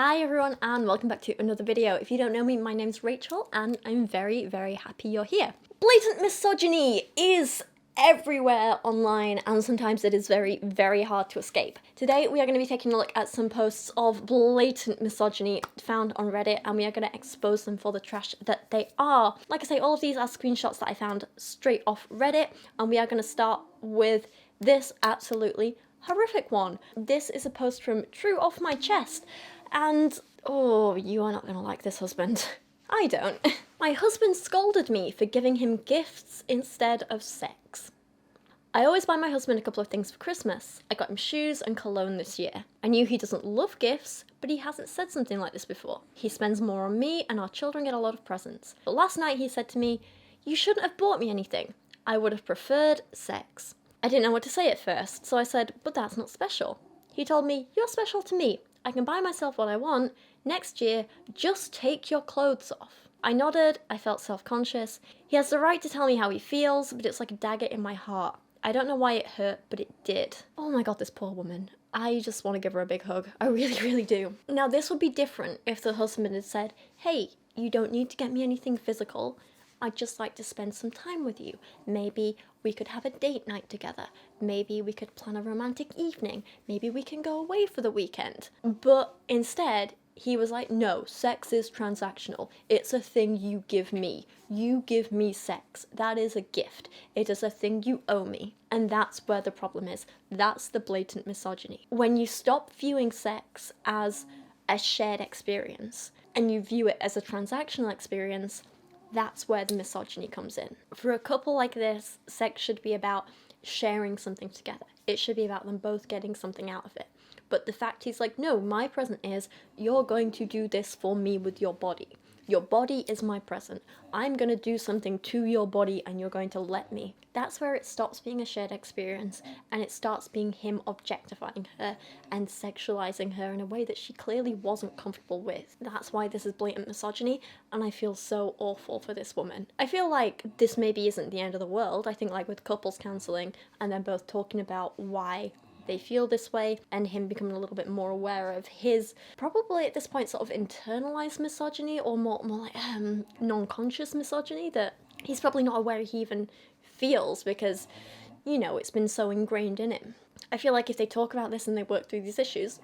Hi everyone and welcome back to another video. If you don't know me, my name's Rachel and I'm very, very happy you're here. Blatant misogyny is everywhere online and sometimes it is very, very hard to escape. Today we are going to be taking a look at some posts of blatant misogyny found on Reddit and we are going to expose them for the trash that they are. Like I say, all of these are screenshots that I found straight off Reddit and we are going to start with this absolutely horrific one. This is a post from True Off My Chest. And, oh, you are not going to like this husband. I don't. My husband scolded me for giving him gifts instead of sex. I always buy my husband a couple of things for Christmas. I got him shoes and cologne this year. I knew he doesn't love gifts, but he hasn't said something like this before. He spends more on me and our children get a lot of presents. But last night he said to me, "You shouldn't have bought me anything. I would have preferred sex." I didn't know what to say at first, so I said, "But that's not special." He told me, "You're special to me. I can buy myself what I want. Next year, just take your clothes off." I nodded, I felt self-conscious. He has the right to tell me how he feels, but it's like a dagger in my heart. I don't know why it hurt, but it did. Oh my god, this poor woman. I just want to give her a big hug. I really, really do. Now, this would be different if the husband had said, "Hey, you don't need to get me anything physical. I'd just like to spend some time with you. Maybe we could have a date night together. Maybe we could plan a romantic evening. Maybe we can go away for the weekend." But instead, he was like, "No, sex is transactional. It's a thing you give me. You give me sex. That is a gift. It is a thing you owe me." And that's where the problem is. That's the blatant misogyny. When you stop viewing sex as a shared experience and you view it as a transactional experience, that's where the misogyny comes in. For a couple like this, sex should be about sharing something together. It should be about them both getting something out of it. But the fact he's like, "No, my present is, you're going to do this for me with your body. Your body is my present. I'm going to do something to your body and you're going to let me." That's where it stops being a shared experience and it starts being him objectifying her and sexualizing her in a way that she clearly wasn't comfortable with. That's why this is blatant misogyny and I feel so awful for this woman. I feel like this maybe isn't the end of the world. I think like with couples counselling and then both talking about why they feel this way and him becoming a little bit more aware of his probably at this point sort of internalized misogyny or more like non-conscious misogyny that he's probably not aware he even feels because, you know, it's been so ingrained in him. I feel like if they talk about this and they work through these issues,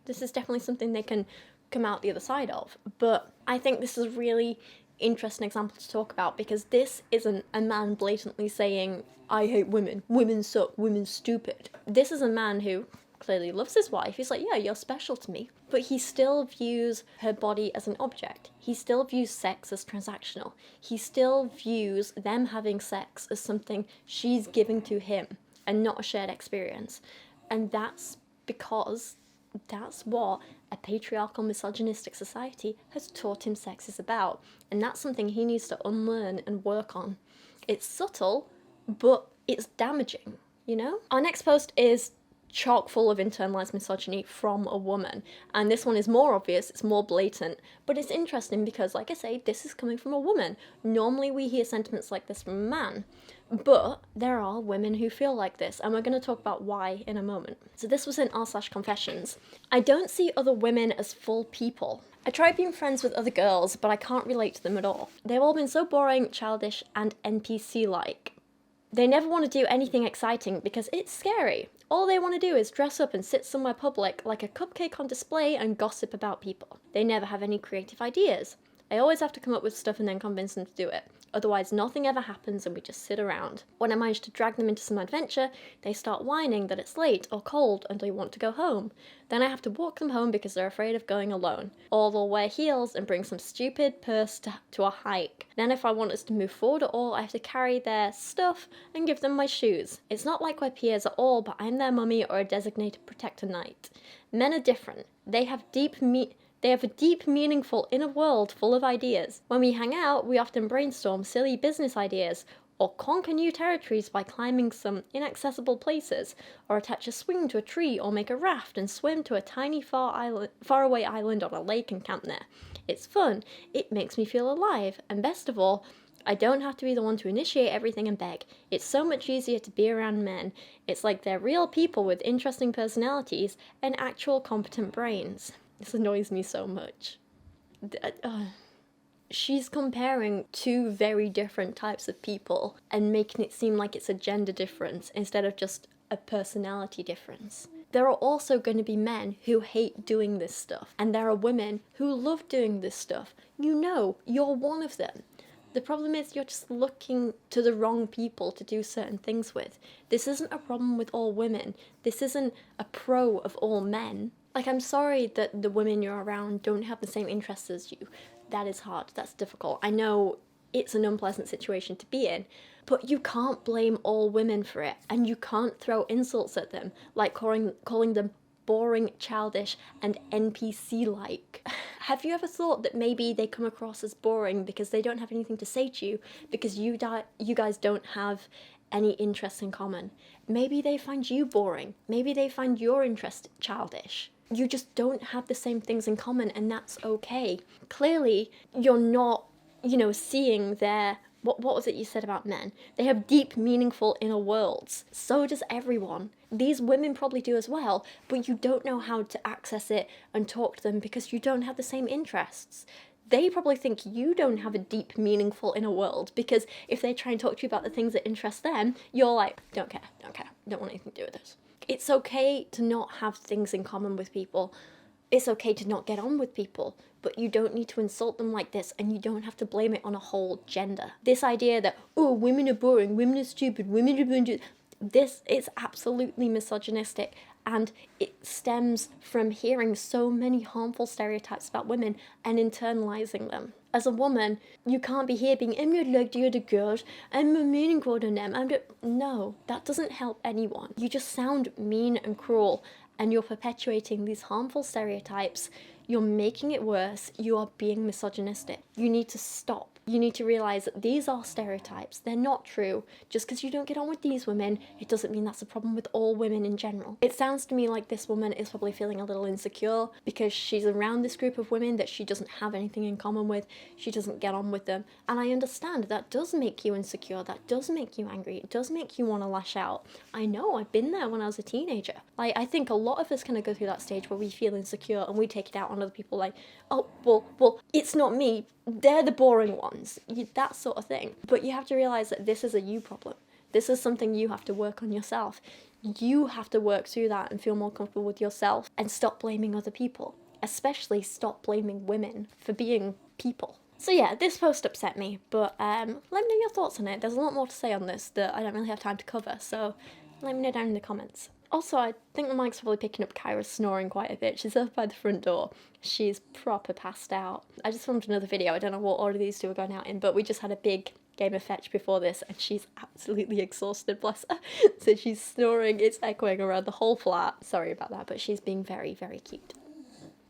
this is definitely something they can come out the other side of. But I think this is a really interesting example to talk about because this isn't a man blatantly saying, "I hate women, women suck, women's stupid." This is a man who clearly loves his wife. He's like, "Yeah, you're special to me." But he still views her body as an object. He still views sex as transactional. He still views them having sex as something she's giving to him and not a shared experience. And that's because that's what a patriarchal, misogynistic society has taught him sex is about. And that's something he needs to unlearn and work on. It's subtle, but it's damaging, you know? Our next post is chock full of internalized misogyny from a woman. And this one is more obvious, it's more blatant, but it's interesting because, like I say, this is coming from a woman. Normally we hear sentiments like this from a man, but there are women who feel like this, and we're going to talk about why in a moment. So this was in r/confessions. "I don't see other women as full people. I tried being friends with other girls, but I can't relate to them at all. They've all been so boring, childish, and NPC-like. They never want to do anything exciting because it's scary. All they want to do is dress up and sit somewhere public like a cupcake on display and gossip about people. They never have any creative ideas. I always have to come up with stuff and then convince them to do it. Otherwise, nothing ever happens and we just sit around. When I manage to drag them into some adventure, they start whining that it's late or cold and they want to go home. Then I have to walk them home because they're afraid of going alone. Or they'll wear heels and bring some stupid purse to a hike. Then if I want us to move forward at all, I have to carry their stuff and give them my shoes. It's not like we're peers at all, but I'm their mummy or a designated protector knight. Men are different. They have a deep, meaningful inner world full of ideas. When we hang out, we often brainstorm silly business ideas, or conquer new territories by climbing some inaccessible places, or attach a swing to a tree, or make a raft and swim to a tiny faraway island on a lake and camp there. It's fun, it makes me feel alive, and best of all, I don't have to be the one to initiate everything and beg. It's so much easier to be around men. It's like they're real people with interesting personalities and actual competent brains." This annoys me so much. She's comparing two very different types of people and making it seem like it's a gender difference instead of just a personality difference. There are also going to be men who hate doing this stuff, and there are women who love doing this stuff. You know, you're one of them. The problem is you're just looking to the wrong people to do certain things with. This isn't a problem with all women. This isn't a pro of all men. Like, I'm sorry that the women you're around don't have the same interests as you. That is hard. That's difficult. I know it's an unpleasant situation to be in, but you can't blame all women for it, and you can't throw insults at them, like calling them boring, childish, and NPC-like. Have you ever thought that maybe they come across as boring because they don't have anything to say to you, because you guys don't have any interests in common? Maybe they find you boring. Maybe they find your interest childish. You just don't have the same things in common, and that's okay. Clearly, you're not, seeing their... What was it you said about men? They have deep, meaningful inner worlds. So does everyone. These women probably do as well, but you don't know how to access it and talk to them because you don't have the same interests. They probably think you don't have a deep, meaningful inner world, because if they try and talk to you about the things that interest them, you're like, don't care, don't want anything to do with this. It's okay to not have things in common with people. It's okay to not get on with people, but you don't need to insult them like this, and you don't have to blame it on a whole gender. This idea that, oh, women are boring, women are stupid, women are going to... This is absolutely misogynistic, and it stems from hearing so many harmful stereotypes about women and internalizing them. As a woman, you can't be here being, I'm not like the other girls, I'm more meaningful than them. No, that doesn't help anyone. You just sound mean and cruel, and you're perpetuating these harmful stereotypes. You're making it worse. You are being misogynistic. You need to stop. You need to realize that these are stereotypes. They're not true. Just because you don't get on with these women, it doesn't mean that's a problem with all women in general. It sounds to me like this woman is probably feeling a little insecure because she's around this group of women that she doesn't have anything in common with. She doesn't get on with them. And I understand that does make you insecure. That does make you angry. It does make you want to lash out. I know, I've been there when I was a teenager. Like, I think a lot of us kind of go through that stage where we feel insecure and we take it out on other people, like, oh, well, it's not me. They're the boring ones, that sort of thing. But you have to realize that this is a you problem. This is something you have to work on yourself. You have to work through that and feel more comfortable with yourself and stop blaming other people. Especially stop blaming women for being people. So yeah, this post upset me, but let me know your thoughts on it. There's a lot more to say on this that I don't really have time to cover, so let me know down in the comments. Also, I think the mic's probably picking up Kyra's snoring quite a bit. She's up by the front door. She's proper passed out. I just filmed another video. I don't know what order these two are going out in, but we just had a big game of fetch before this, and she's absolutely exhausted, bless her. So she's snoring. It's echoing around the whole flat. Sorry about that, but she's being very, very cute.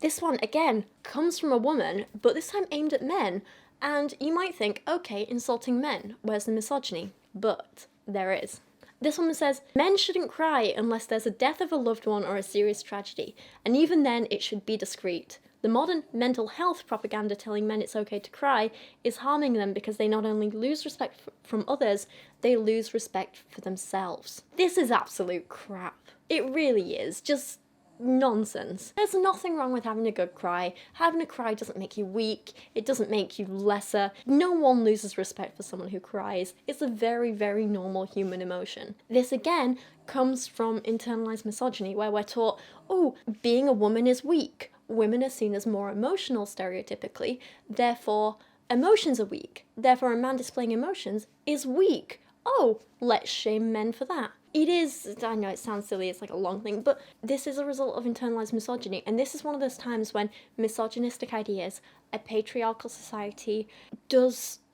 This one, again, comes from a woman, but this time aimed at men. And you might think, okay, insulting men, where's the misogyny? But there is. This woman says, men shouldn't cry unless there's a death of a loved one or a serious tragedy, and even then it should be discreet. The modern mental health propaganda telling men it's okay to cry is harming them because they not only lose respect from others, they lose respect for themselves. This is absolute crap. It really is. Just nonsense. There's nothing wrong with having a good cry. Having a cry doesn't make you weak. It doesn't make you lesser. No one loses respect for someone who cries. It's a very, very normal human emotion. This again comes from internalized misogyny, where we're taught, oh, being a woman is weak. Women are seen as more emotional stereotypically, therefore emotions are weak. Therefore a man displaying emotions is weak. Oh, let's shame men for that. It is, I know it sounds silly, it's like a long thing, but this is a result of internalized misogyny, and this is one of those times when misogynistic ideas, a patriarchal society,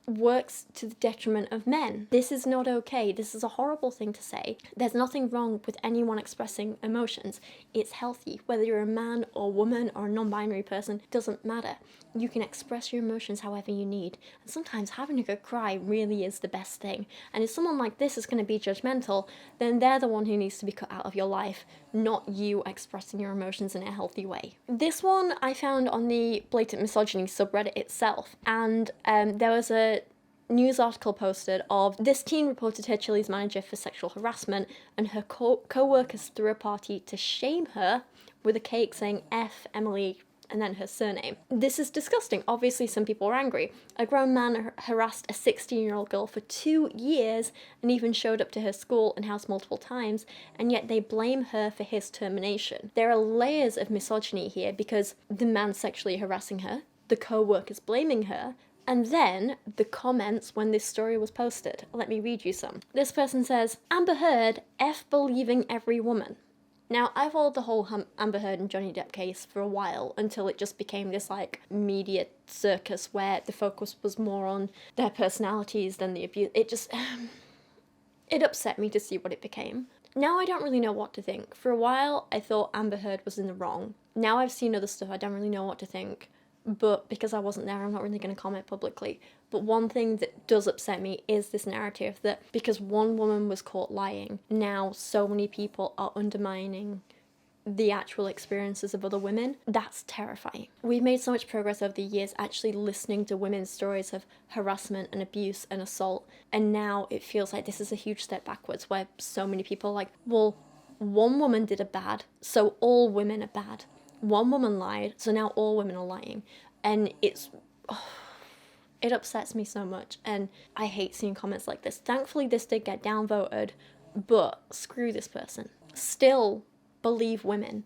works to the detriment of men. This is not okay. This is a horrible thing to say. There's nothing wrong with anyone expressing emotions. It's healthy. Whether you're a man or woman or a non-binary person, doesn't matter. You can express your emotions however you need. And sometimes having a good cry really is the best thing. And if someone like this is going to be judgmental, then they're the one who needs to be cut out of your life, not you expressing your emotions in a healthy way. This one I found on the Blatant Misogyny subreddit itself, and there was a news article posted of this teen reported her Chili's manager for sexual harassment, and her co-workers threw a party to shame her with a cake saying F Emily and then her surname. This is disgusting. Obviously, some people are angry. A grown man harassed a 16-year-old girl for 2 years and even showed up to her school and house multiple times, and yet they blame her for his termination. There are layers of misogyny here because the man sexually harassing her, the co-workers blaming her, and then the comments when this story was posted. Let me read you some. This person says, Amber Heard, F believing every woman. Now, I followed the whole Amber Heard and Johnny Depp case for a while until it just became this, like, media circus where the focus was more on their personalities than the abuse. It just... it upset me to see what it became. Now I don't really know what to think. For a while, I thought Amber Heard was in the wrong. Now I've seen other stuff, I don't really know what to think. But because I wasn't there, I'm not really going to comment publicly. But one thing that does upset me is this narrative that because one woman was caught lying, now so many people are undermining the actual experiences of other women. That's terrifying. We've made so much progress over the years actually listening to women's stories of harassment and abuse and assault, and now it feels like this is a huge step backwards where so many people are like, well, one woman did a bad, so all women are bad. One woman lied, so now all women are lying. And it upsets me so much, and I hate seeing comments like this. Thankfully, this did get downvoted, but screw this person. Still believe women.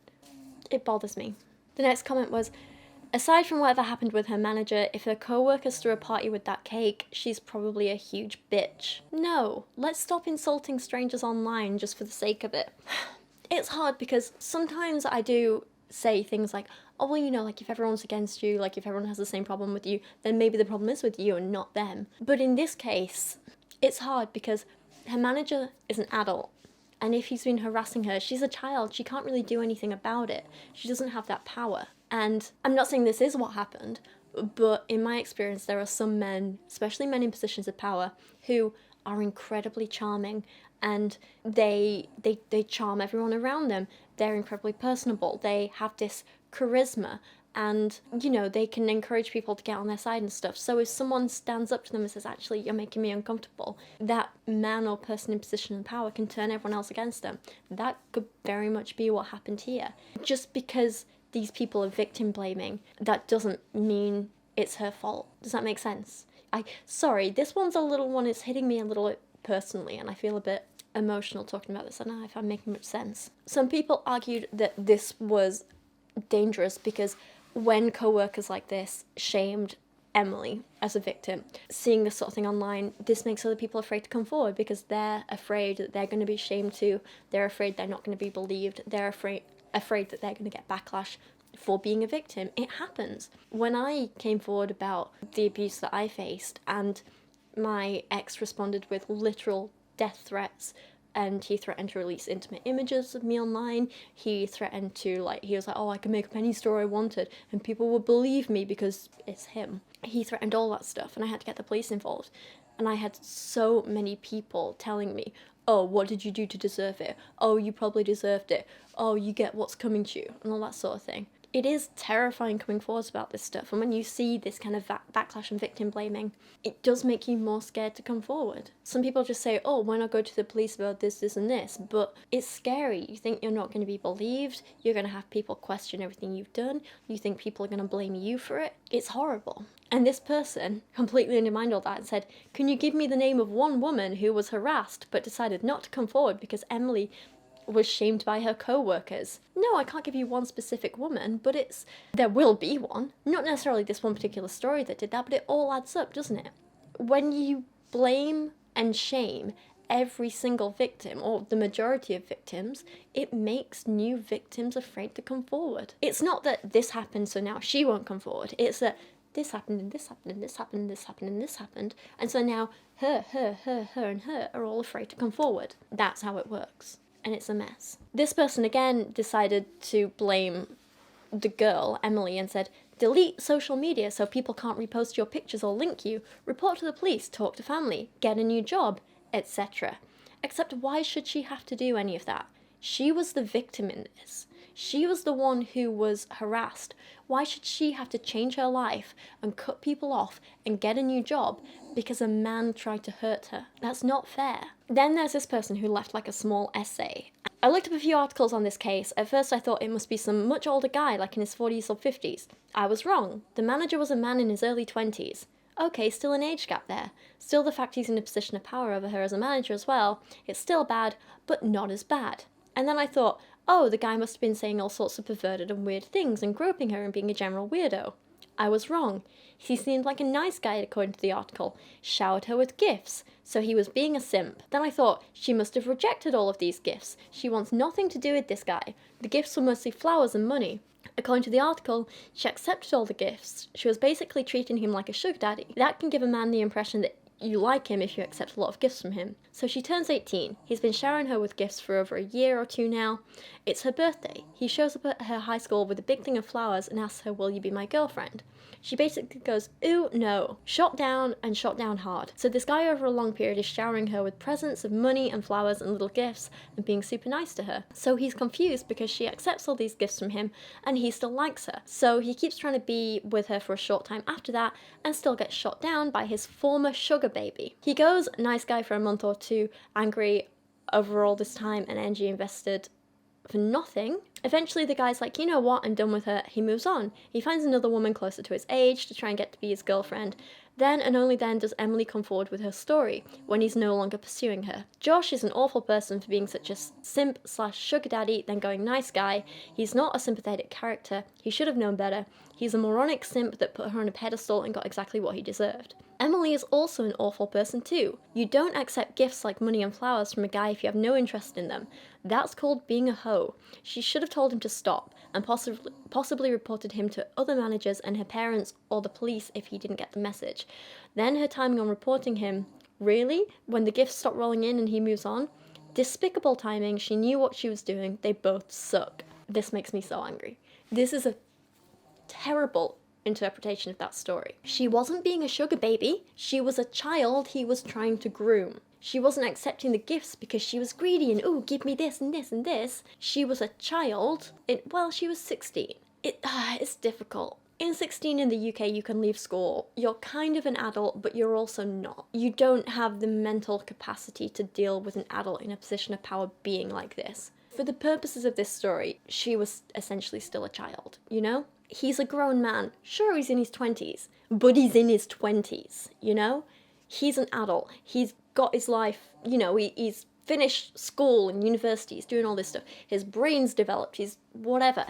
It bothers me. The next comment was, aside from whatever happened with her manager, if her co-workers threw a party with that cake, she's probably a huge bitch. No, let's stop insulting strangers online just for the sake of it. It's hard because sometimes I do say things like, oh, well, you know, like if everyone's against you, like if everyone has the same problem with you, then maybe the problem is with you and not them. But in this case, it's hard because her manager is an adult, and if he's been harassing her, she's a child. She can't really do anything about it. She doesn't have that power. And I'm not saying this is what happened, but in my experience, there are some men, especially men in positions of power, who are incredibly charming, and they charm everyone around them. They're incredibly personable. They have this charisma, and, you know, they can encourage people to get on their side and stuff. So if someone stands up to them and says, actually, you're making me uncomfortable, that man or person in position of power can turn everyone else against them. That could very much be what happened here. Just because these people are victim blaming, that doesn't mean it's her fault. Does that make sense? Sorry, this one's a little one. It's hitting me a little bit personally, and I feel a bit emotional talking about this. I don't know if I'm making much sense. Some people argued that this was dangerous because when co-workers like this shamed Emily as a victim, seeing this sort of thing online, this makes other people afraid to come forward because they're afraid that they're going to be shamed too. They're afraid they're not going to be believed. They're afraid that they're going to get backlash for being a victim. It happens. When I came forward about the abuse that I faced, and my ex responded with literal death threats, and he threatened to release intimate images of me online. He threatened to, he was like, oh, I can make up any story I wanted, and people would believe me because it's him. He threatened all that stuff, and I had to get the police involved. And I had so many people telling me, oh, what did you do to deserve it? Oh, you probably deserved it. Oh, you get what's coming to you, and all that sort of thing. It is terrifying coming forward about this stuff, and when you see this kind of backlash and victim blaming, it does make you more scared to come forward. Some people just say, oh, why not go to the police about this, this and this, but it's scary. You think you're not going to be believed, you're going to have people question everything you've done, you think people are going to blame you for it. It's horrible. And this person completely undermined all that and said, can you give me the name of one woman who was harassed but decided not to come forward because Emily was shamed by her co-workers? No, I can't give you one specific woman, but there will be one. Not necessarily this one particular story that did that, but it all adds up, doesn't it? When you blame and shame every single victim, or the majority of victims, it makes new victims afraid to come forward. It's not that this happened so now she won't come forward. It's that this happened, and this happened, and this happened, and this happened, and this happened, and so now her, and her are all afraid to come forward. That's how it works. And it's a mess. This person again decided to blame the girl, Emily, and said, delete social media so people can't repost your pictures or link you, report to the police, talk to family, get a new job, etc. Except why should she have to do any of that? She was the victim in this. She was the one who was harassed. Why should she have to change her life and cut people off and get a new job because a man tried to hurt her? That's not fair. Then there's this person who left a small essay. I looked up a few articles on this case. At first I thought it must be some much older guy, like in his 40s or 50s. I was wrong. The manager was a man in his early 20s. Okay, still an age gap there. Still the fact he's in a position of power over her as a manager as well. It's still bad, but not as bad. And then I thought, oh, the guy must have been saying all sorts of perverted and weird things and groping her and being a general weirdo. I was wrong. He seemed like a nice guy according to the article, showered her with gifts, so he was being a simp. Then I thought, she must have rejected all of these gifts. She wants nothing to do with this guy. The gifts were mostly flowers and money. According to the article, she accepted all the gifts. She was basically treating him like a sugar daddy. That can give a man the impression that you like him if you accept a lot of gifts from him. So she turns 18. He's been showering her with gifts for over a year or two now. It's her birthday. He shows up at her high school with a big thing of flowers and asks her, will you be my girlfriend? She basically goes, ooh, no. Shot down and shot down hard. So this guy over a long period is showering her with presents of money and flowers and little gifts and being super nice to her. So he's confused because she accepts all these gifts from him and he still likes her. So he keeps trying to be with her for a short time after that and still gets shot down by his former sugar baby. He goes nice guy for a month or two, angry over all this time and energy invested for nothing. Eventually the guy's like, you know what, I'm done with her. He moves on. He finds another woman closer to his age to try and get to be his girlfriend. Then and only then does Emily come forward with her story, when he's no longer pursuing her. Josh is an awful person for being such a simp / sugar daddy, then going nice guy. He's not a sympathetic character. He should have known better. He's a moronic simp that put her on a pedestal and got exactly what he deserved. Emily is also an awful person too. You don't accept gifts like money and flowers from a guy if you have no interest in them. That's called being a hoe. She should have told him to stop, and possibly reported him to other managers and her parents or the police if he didn't get the message. Then her timing on reporting him, really? When the gifts stop rolling in and he moves on? Despicable timing. She knew what she was doing. They both suck. This makes me so angry. This is a terrible interpretation of that story. She wasn't being a sugar baby. She was a child he was trying to groom. She wasn't accepting the gifts because she was greedy and, oh, give me this and this and this. She was a child. She was 16. It's difficult. In 16 in the UK, you can leave school. You're kind of an adult, but you're also not. You don't have the mental capacity to deal with an adult in a position of power being like this. For the purposes of this story, she was essentially still a child, you know? He's a grown man. Sure, he's in his 20s, but he's in his 20s, you know? He's an adult. He's got his life, you know, he's finished school and university, he's doing all this stuff. His brain's developed, he's whatever.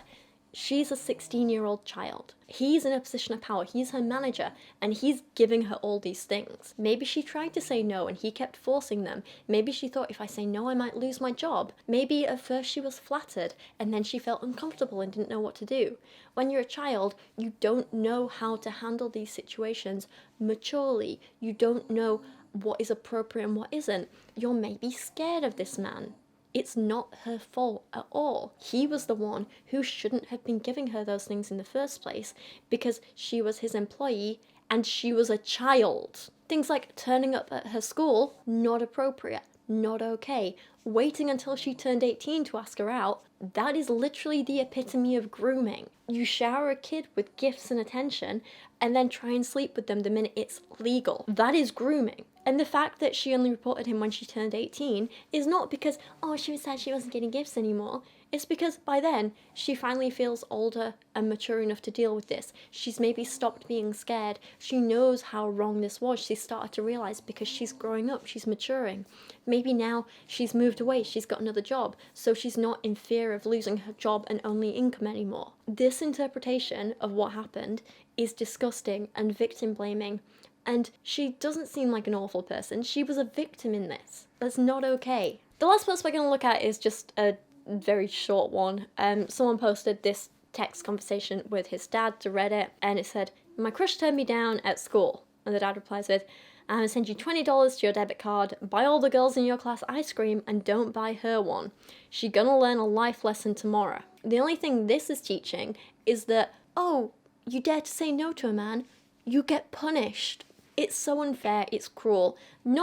She's a 16-year-old child. He's in a position of power. He's her manager, and he's giving her all these things. Maybe she tried to say no, and he kept forcing them. Maybe she thought, if I say no, I might lose my job. Maybe at first she was flattered, and then she felt uncomfortable and didn't know what to do. When you're a child, you don't know how to handle these situations maturely. You don't know what is appropriate and what isn't. You're maybe scared of this man. It's not her fault at all. He was the one who shouldn't have been giving her those things in the first place because she was his employee and she was a child. Things like turning up at her school, not appropriate, not okay. Waiting until she turned 18 to ask her out, that is literally the epitome of grooming. You shower a kid with gifts and attention and then try and sleep with them the minute it's legal. That is grooming. And the fact that she only reported him when she turned 18 is not because, oh, she was sad she wasn't getting gifts anymore. It's because by then, she finally feels older and mature enough to deal with this. She's maybe stopped being scared. She knows how wrong this was. She started to realize because she's growing up, she's maturing. Maybe now she's moved away, she's got another job, so she's not in fear of losing her job and only income anymore. This interpretation of what happened is disgusting and victim blaming. And she doesn't seem like an awful person. She was a victim in this. That's not okay. The last post we're going to look at is just a very short one. Someone posted this text conversation with his dad to Reddit, and it said, my crush turned me down at school. And the dad replies with, I'm going to send you $20 to your debit card, buy all the girls in your class ice cream, and don't buy her one. She gonna learn a life lesson tomorrow. The only thing this is teaching is that, oh, you dare to say no to a man, you get punished. It's so unfair, it's cruel. I'm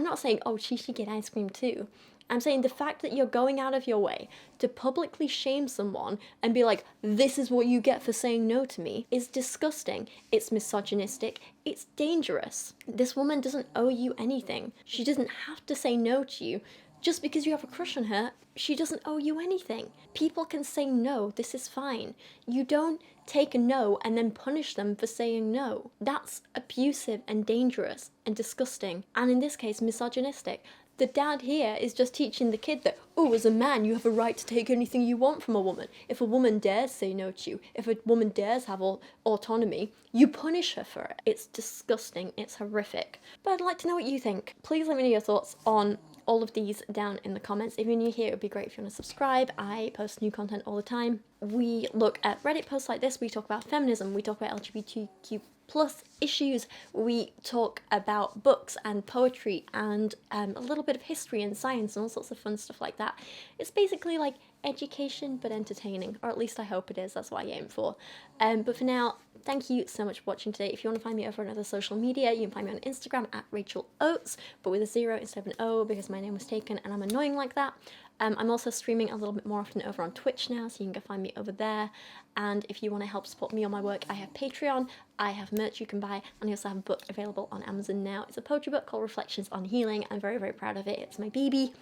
not saying, oh, she should get ice cream too. I'm saying the fact that you're going out of your way to publicly shame someone and be like, this is what you get for saying no to me, is disgusting. It's misogynistic. It's dangerous. This woman doesn't owe you anything. She doesn't have to say no to you Just because you have a crush on her, she doesn't owe you anything. People can say no, this is fine. You don't take a no and then punish them for saying no. That's abusive and dangerous and disgusting, and in this case, misogynistic. The dad here is just teaching the kid that, oh, as a man, you have a right to take anything you want from a woman. If a woman dares say no to you, if a woman dares have autonomy, you punish her for it. It's disgusting, it's horrific. But I'd like to know what you think. Please let me know your thoughts on all of these down in the comments. If you're new here, it would be great if you want to subscribe. I post new content all the time. We look at Reddit posts like this, we talk about feminism, we talk about LGBTQ plus issues, we talk about books and poetry and a little bit of history and science and all sorts of fun stuff like that. It's basically like education but entertaining, or at least I hope it is. That's what I aim for. But for now, thank you so much for watching today. If you want to find me over on other social media, you can find me on Instagram at Rachel Oates, but with a 0 instead of an O because my name was taken and I'm annoying like that. I'm also streaming a little bit more often over on Twitch now, so you can go find me over there. And if you want to help support me on my work, I have Patreon, I have merch you can buy, and I also have a book available on Amazon now. It's a poetry book called Reflections on Healing. I'm very, very proud of it. It's my baby.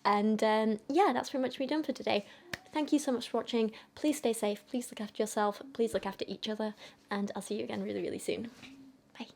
And yeah, that's pretty much me done for today. Thank you so much for watching. Please stay safe, please look after yourself, please look after each other, and I'll see you again really, really soon. Bye.